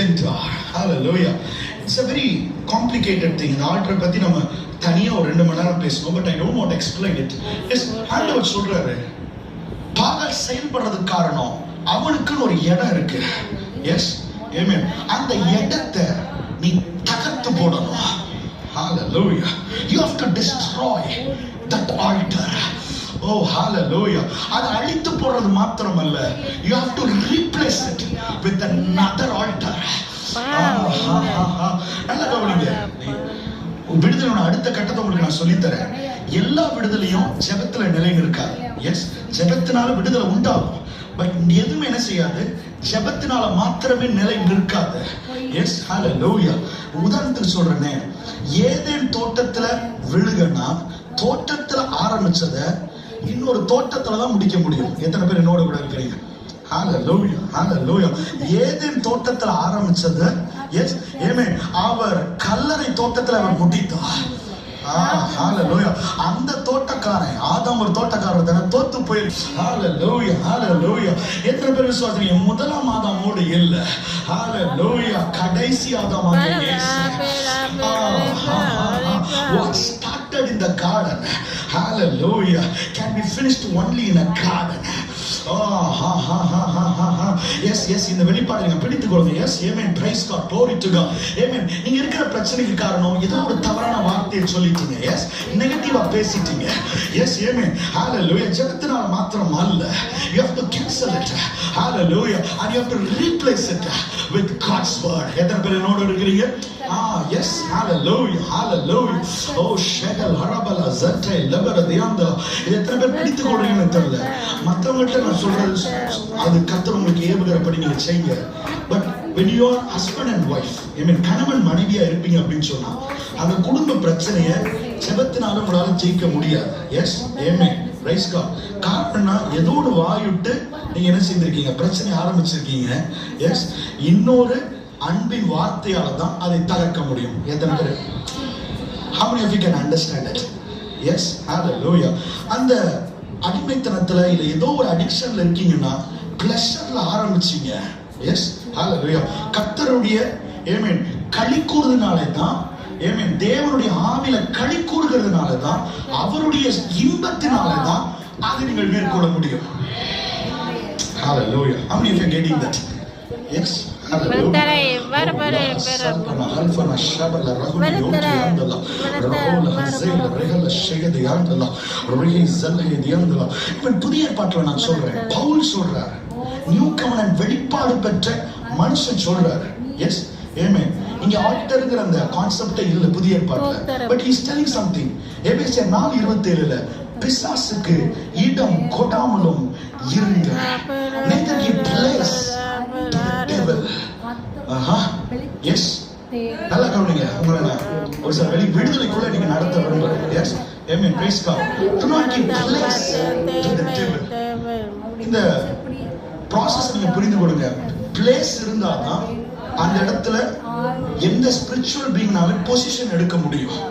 என்றார். Hallelujah. It's a very complicated thing. இந்த ஆல்டரை பத்தி நம்ம தனியா ஒரு 2 மணி நேரம் பேசணும். But I don't want to explain it. Yes, ஆண்டவர் சொல்றாரு, பகல் செயல்படுறதுக்கு காரணம் அவனுக்குன்னு ஒரு இடம் இருக்கு. Yes, amen. அந்த இடத்தை நீ தகர்த்து போடணும். Hallelujah. You have to destroy that altar. Oh, hallelujah. அதை அழித்து போடுறது மாத்திரமல்ல, you have to replace it with another altar. நல்லா கவனிங்க. விடுதலோட அடுத்த கட்டத்தை உங்களுக்கு நான் சொல்லித்தரேன். எல்லா விடுதலையும் ஜெபத்துல நிலை நிற்காது. எஸ், ஜெபத்தினால விடுதலை உண்டாகும். பட் எதுவுமே என்ன செய்யாது, ஜெபத்தினால மாத்திரமே நிலை நிற்காது. எஸ், ஹalleluya. உதாரணத்துக்கு சொல்றேனே, ஏதேன் தோட்டத்துல விழுகனா தோட்டத்துல ஆரம்பிச்சத இன்னொரு தோட்டத்துல தான் முடிக்க முடியும். எத்தனை பேர் என்னோட கூட இருக்கிறீங்க? ஹalleluya, ஹalleluya. ஏதேன் தோட்டத்துல ஆரம்பிச்சது, எஸ், ஆமென், அவர் கல்லறை தோட்டத்துல அவர் முடித்தார். ஹalleluya. அந்த தோட்டக்காரன் ஆதாம் ஒரு தோட்டக்காரர் தான, தோத்து போயிடுச்சு. ஹalleluya, ஹalleluya. எத்தனை பேர் விசுவாசிக்கிறீங்க? முதலாம் ஆதாமோடு இல்ல, ஹalleluya, கடைசி ஆதாமாக இயேசு. What started in the garden, hallelujah, can be finished only in a garden. Yes, இந்த வெளிப்பாடு நீங்க பிடித்துக் கொள்ளுங்க. Yes, amen, praise God, glory to God, amen. நீங்க இருக்கிற பிரச்சனைக்கு காரணம் ஏதோ ஒரு தவறான வார்த்தையை சொல்லிட்டீங்க. Yes, நெகட்டிவா பேசிட்டீங்க. Yes, amen, hallelujah. ஜெபத்தினால மாத்திரம் அல்ல, you have to cancel it, hallelujah, and you have to replace it with God's word. எத்தனை பேர் என்னோட இருக்கிறீங்க? Yes, hallelujah, hallelujah. Oh, shagel harabala zate lebara dianda. இது எத்தனை பேர் பிடித்துக் கொள்றீங்கன்னு தெரியல. மற்றவங்கள்ட்ட நான் சொல்றது, அது கர்த்தர் உங்களுக்கு ஏவுகிறபடி நீங்க செய்யுங்க. But when you are husband and wife, I mean கணவன் மனைவியா இருப்பீங்க அப்படின்னு சொன்னா அந்த குடும்ப பிரச்சனையை ஜெபத்தினால உங்களால ஜெயிக்க முடியாது. Yes, amen, praise God. காரணம்னா ஏதோ ஒரு வாயுட்டு நீங்க என்ன செய்திருக்கீங்க, பிரச்சனை ஆரம்பிச்சிருக்கீங்க. எஸ், இன்னொரு அன்பின் வார்த்தையால தான் அதை தகர்க்க முடியும். எத்தனை பேர்? How many of you can understand it? Yes, hallelujah. அந்த அடிமைத்தனத்துல இல்ல ஏதோ ஒரு அடிக்ஷன்ல இருக்கீங்கன்னா பிளஷர்ல ஆரம்பிச்சீங்க. Yes, hallelujah. கர்த்தருடைய ஆமென் களி கூறுறதுனால தான், ஆமென், தேவனுடைய ஆவியில களி கூறுகிறதுனால தான், அவருடைய இன்பத்தினால தான் அதை நீங்கள் மேற்கொள்ள முடியும். Hallelujah. How many of you are getting that? Yes. புதிய ஏற்பாட்டுல நான் சொல்றேன், பவுல் சொல்றார், நியூ கவெனன்ட் வெளிப்பாடு பெற்ற மனுஷன் சொல்றாரு. எஸ், ஆமென். இங்க ஆல்டர்ங்கிற அந்த கான்செப்டே இல்ல புதிய ஏற்பாட்டுல. But he is telling something. எபேசியர் 4:27ல பிசாசுக்கு இடம் கொடாமலும் இருங்க. neither give place to the devil. Yes, நல்லா கவனிங்க. உங்களை ஒரு சில விடுதலைக்குள்ள நீங்க நடத்த விரும்புறேன். Yes, amen, praise God. do not give place to the devil. இந்த ப்ராசஸ் நீங்க புரிந்து கொள்ளுங்க. பிளேஸ் இருந்தாதான் அந்த இடத்துல எந்த ஸ்பிரிச்சுவல் பீயிங்னால பொசிஷன் எடுக்க முடியும்.